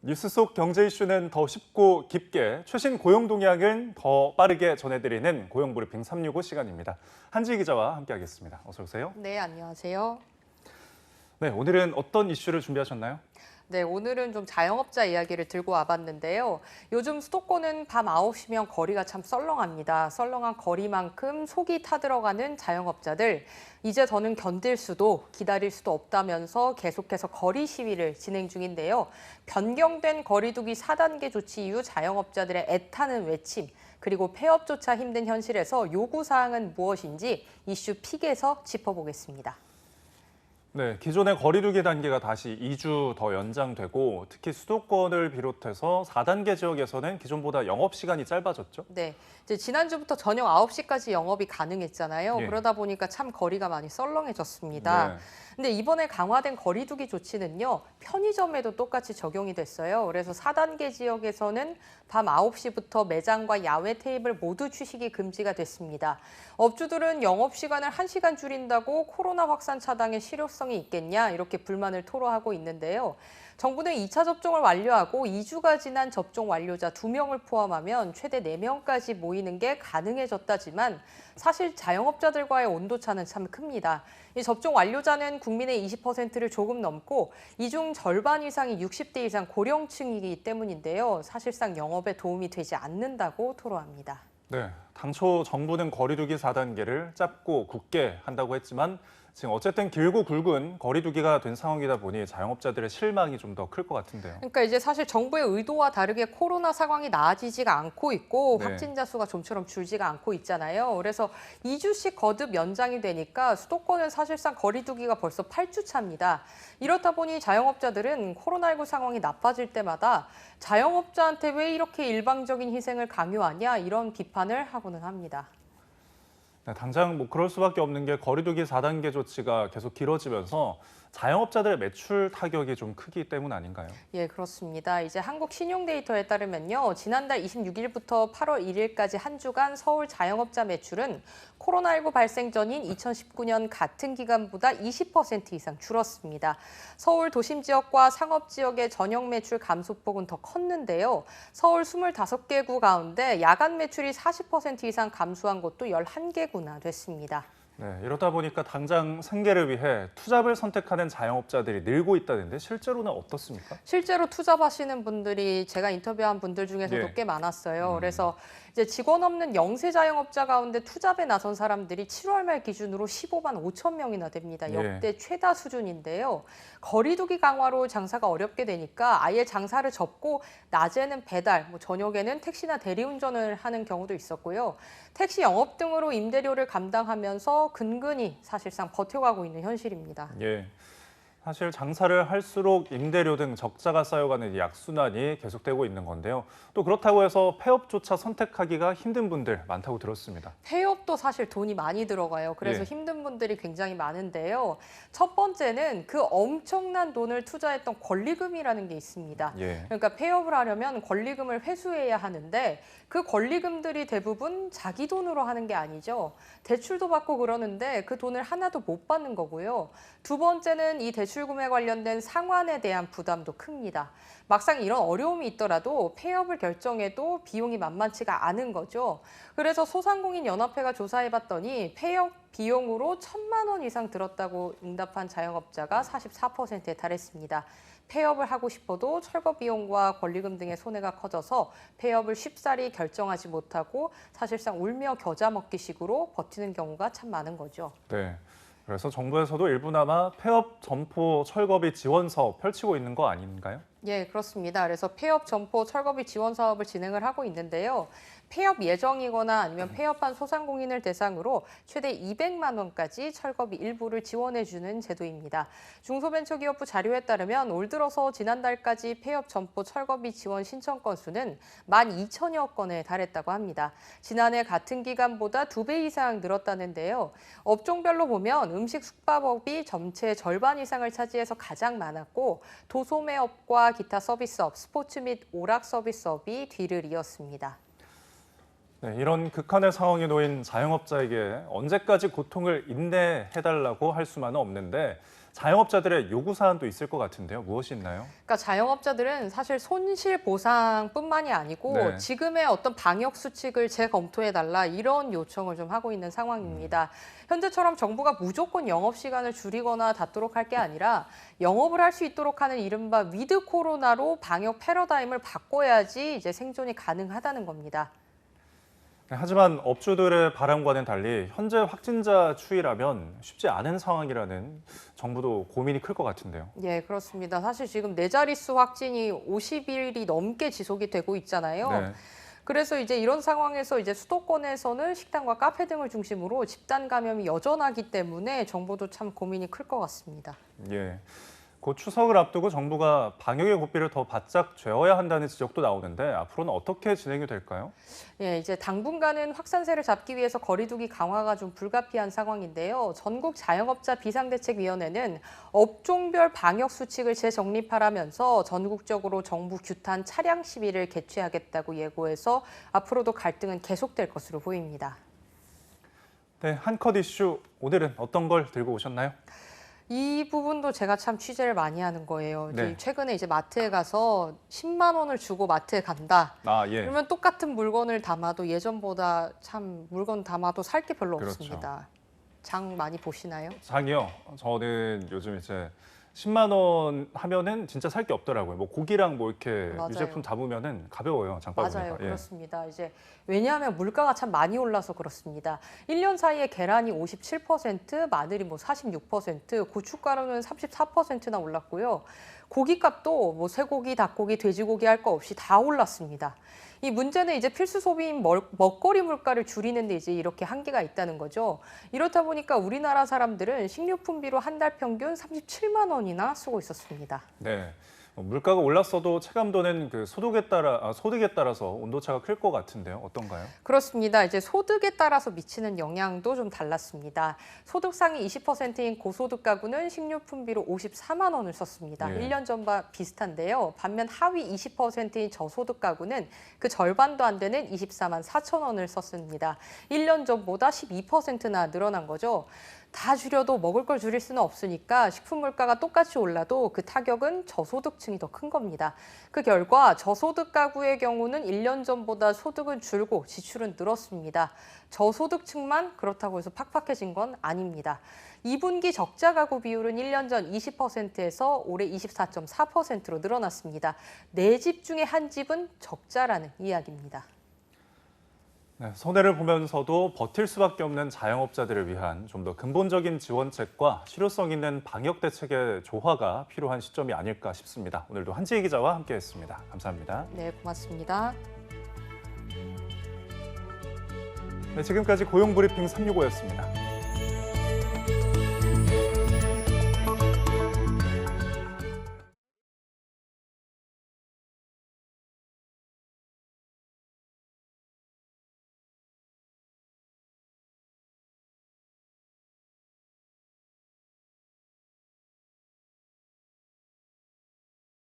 뉴스 속 경제 이슈는 더 쉽고 깊게, 최신 고용 동향은 더 빠르게 전해드리는 고용브리핑 365 시간입니다. 한지 기자와 함께하겠습니다. 어서 오세요. 네, 안녕하세요. 네, 오늘은 어떤 이슈를 준비하셨나요? 네, 오늘은 좀 자영업자 이야기를 들고 와봤는데요. 요즘 수도권은 밤 9시면 거리가 참 썰렁합니다. 썰렁한 거리만큼 속이 타들어가는 자영업자들. 이제 더는 견딜 수도 기다릴 수도 없다면서 계속해서 거리 시위를 진행 중인데요. 변경된 거리두기 4단계 조치 이후 자영업자들의 애타는 외침, 그리고 폐업조차 힘든 현실에서 요구사항은 무엇인지 이슈 픽에서 짚어보겠습니다. 네, 기존의 거리두기 단계가 다시 2주 더 연장되고, 특히 수도권을 비롯해서 4단계 지역에서는 기존보다 영업시간이 짧아졌죠. 네, 이제 지난주부터 저녁 9시까지 영업이 가능했잖아요. 예. 그러다 보니까 참 거리가 많이 썰렁해졌습니다. 네. 근데 이번에 강화된 거리두기 조치는요, 편의점에도 똑같이 적용이 됐어요. 그래서 4단계 지역에서는 밤 9시부터 매장과 야외 테이블 모두 취식이 금지가 됐습니다. 업주들은 영업시간을 1시간 줄인다고 코로나 확산 차단의 실효성이 있겠냐, 이렇게 불만을 토로하고 있는데요. 정부는 2차 접종을 완료하고 2주가 지난 접종 완료자 2명을 포함하면 최대 4명까지 모이는 게 가능해졌다지만 사실 자영업자들과의 온도차는 참 큽니다. 이 접종 완료자는 국민의 20%를 조금 넘고 이 중 절반 이상이 60대 이상 고령층이기 때문인데요. 사실상 영업에 도움이 되지 않는다고 토로합니다. 네, 당초 정부는 거리두기 4단계를 짧고 굳게 한다고 했지만 지금 어쨌든 길고 굵은 거리두기가 된 상황이다 보니 자영업자들의 실망이 좀 더 클 것 같은데요. 그러니까 이제 사실 정부의 의도와 다르게 코로나 상황이 나아지지가 않고 있고 네. 확진자 수가 좀처럼 줄지가 않고 있잖아요. 그래서 2주씩 거듭 연장이 되니까 수도권은 사실상 거리두기가 벌써 8주 차입니다. 이렇다 보니 자영업자들은 코로나19 상황이 나빠질 때마다 자영업자한테 왜 이렇게 일방적인 희생을 강요하냐 이런 비판을 하고는 합니다. 네, 당장 뭐 그럴 수밖에 없는 게 거리두기 4단계 조치가 계속 길어지면서 자영업자들의 매출 타격이 좀 크기 때문 아닌가요? 예, 그렇습니다. 이제 한국 신용 데이터에 따르면요. 지난달 26일부터 8월 1일까지 한 주간 서울 자영업자 매출은 코로나19 발생 전인 2019년 같은 기간보다 20% 이상 줄었습니다. 서울 도심 지역과 상업 지역의 저녁 매출 감소폭은 더 컸는데요. 서울 25개 구 가운데 야간 매출이 40% 이상 감소한 곳도 11개구나 됐습니다. 네, 이러다 보니까 당장 생계를 위해 투잡을 선택하는 자영업자들이 늘고 있다는데 실제로는 어떻습니까? 실제로 투잡하시는 분들이 제가 인터뷰한 분들 중에서도 예. 꽤 많았어요. 그래서 이제 직원 없는 영세 자영업자 가운데 투잡에 나선 사람들이 7월 말 기준으로 15만 5천 명이나 됩니다. 예. 역대 최다 수준인데요. 거리두기 강화로 장사가 어렵게 되니까 아예 장사를 접고 낮에는 배달, 저녁에는 택시나 대리운전을 하는 경우도 있었고요. 택시 영업 등으로 임대료를 감당하면서 근근히 사실상 버텨가고 있는 현실입니다. 예. 사실 장사를 할수록 임대료 등 적자가 쌓여가는 이 악순환이 계속되고 있는 건데요. 또 그렇다고 해서 폐업조차 선택하기가 힘든 분들 많다고 들었습니다. 폐업도 사실 돈이 많이 들어가요. 그래서 예. 힘든 분들이 굉장히 많은데요. 첫 번째는 그 엄청난 돈을 투자했던 권리금이라는 게 있습니다. 예. 그러니까 폐업을 하려면 권리금을 회수해야 하는데 그 권리금들이 대부분 자기 돈으로 하는 게 아니죠. 대출도 받고 그러는데 그 돈을 하나도 못 받는 거고요. 두 번째는 이 대출금에 관련된 상환에 대한 부담도 큽니다. 막상 이런 어려움이 있더라도 폐업을 결정해도 비용이 만만치가 않은 거죠. 그래서 소상공인연합회가 조사해봤더니 폐업 비용으로 1,000만 원 이상 들었다고 응답한 자영업자가 44%에 달했습니다. 폐업을 하고 싶어도 철거 비용과 권리금 등의 손해가 커져서 폐업을 쉽사리 결정하지 못하고 사실상 울며 겨자 먹기식으로 버티는 경우가 참 많은 거죠. 네. 그래서 정부에서도 일부나마 폐업 점포 철거비 지원 사업 펼치고 있는 거 아닌가요? 예, 그렇습니다. 그래서 폐업 점포 철거비 지원 사업을 진행을 하고 있는데요. 폐업 예정이거나 아니면 폐업한 소상공인을 대상으로 최대 200만 원까지 철거비 일부를 지원해주는 제도입니다. 중소벤처기업부 자료에 따르면 올 들어서 지난달까지 폐업 점포 철거비 지원 신청 건수는 12,000여 건에 달했다고 합니다. 지난해 같은 기간보다 2배 이상 늘었다는데요. 업종별로 보면 음식 숙박업이 전체 절반 이상을 차지해서 가장 많았고 도소매업과 기타 서비스업, 스포츠 및 오락 서비스업이 뒤를 이었습니다. 네, 이런 극한의 상황에 놓인 자영업자에게 언제까지 고통을 인내해달라고 할 수만은 없는데 자영업자들의 요구 사안도 있을 것 같은데요. 무엇이 있나요? 그러니까 자영업자들은 사실 손실 보상뿐만이 아니고 네. 지금의 어떤 방역 수칙을 재검토해달라 이런 요청을 좀 하고 있는 상황입니다. 현재처럼 정부가 무조건 영업 시간을 줄이거나 닫도록 할 게 아니라 영업을 할 수 있도록 하는 이른바 위드 코로나로 방역 패러다임을 바꿔야지 이제 생존이 가능하다는 겁니다. 네, 하지만 업주들의 바람과는 달리 현재 확진자 추이라면 쉽지 않은 상황이라는 정부도 고민이 클 것 같은데요. 예, 그렇습니다. 사실 지금 네 자릿수 확진이 50일이 넘게 지속이 되고 있잖아요. 네. 그래서 이제 이런 상황에서 이제 수도권에서는 식당과 카페 등을 중심으로 집단 감염이 여전하기 때문에 정부도 참 고민이 클 것 같습니다. 예. 곧 추석을 앞두고 정부가 방역의 고삐를 더 바짝 쥐어야 한다는 지적도 나오는데 앞으로는 어떻게 진행이 될까요? 예, 이제 당분간은 확산세를 잡기 위해서 거리두기 강화가 좀 불가피한 상황인데요. 전국 자영업자 비상대책위원회는 업종별 방역 수칙을 재정립하라면서 전국적으로 정부 규탄 차량 시위를 개최하겠다고 예고해서 앞으로도 갈등은 계속될 것으로 보입니다. 네, 한컷 이슈 오늘은 어떤 걸 들고 오셨나요? 이 부분도 제가 참 취재를 많이 하는 거예요. 네. 최근에 이제 마트에 가서 10만 원을 주고 마트에 간다. 아, 예. 그러면 똑같은 물건을 담아도 예전보다 참 물건 담아도 살 게 별로 그렇죠. 없습니다. 장 많이 보시나요? 장이요. 저는 요즘 이제 10만 원 하면은 진짜 살 게 없더라고요. 뭐 고기랑 뭐 이렇게 맞아요. 유제품 담으면은 가벼워요. 장바구니가. 맞아요. 예. 그렇습니다. 이제 왜냐하면 물가가 참 많이 올라서 그렇습니다. 1년 사이에 계란이 57%, 마늘이 뭐 46%, 고춧가루는 34%나 올랐고요. 고기값도 뭐 쇠고기, 닭고기, 돼지고기 할 거 없이 다 올랐습니다. 이 문제는 이제 필수 소비인 먹거리 물가를 줄이는데 이제 이렇게 한계가 있다는 거죠. 이렇다 보니까 우리나라 사람들은 식료품비로 한 달 평균 37만 원이나 쓰고 있었습니다. 네. 물가가 올랐어도 체감도는 그 소득에 따라서 온도차가 클 것 같은데요. 어떤가요? 그렇습니다. 이제 소득에 따라서 미치는 영향도 좀 달랐습니다. 소득 상위 20%인 고소득 가구는 식료품비로 54만 원을 썼습니다. 예. 1년 전과 비슷한데요. 반면 하위 20%인 저소득 가구는 그 절반도 안 되는 24만 4천 원을 썼습니다. 1년 전보다 12%나 늘어난 거죠. 다 줄여도 먹을 걸 줄일 수는 없으니까 식품 물가가 똑같이 올라도 그 타격은 저소득층이 더 큰 겁니다. 그 결과 저소득 가구의 경우는 1년 전보다 소득은 줄고 지출은 늘었습니다. 저소득층만 그렇다고 해서 팍팍해진 건 아닙니다. 2분기 적자 가구 비율은 1년 전 20%에서 올해 24.4%로 늘어났습니다. 네 집 중에 한 집은 적자라는 이야기입니다. 네, 손해를 보면서도 버틸 수밖에 없는 자영업자들을 위한 좀 더 근본적인 지원책과 실효성 있는 방역 대책의 조화가 필요한 시점이 아닐까 싶습니다. 오늘도 한지혜 기자와 함께했습니다. 감사합니다. 네, 고맙습니다. 네, 지금까지 고용브리핑 365였습니다.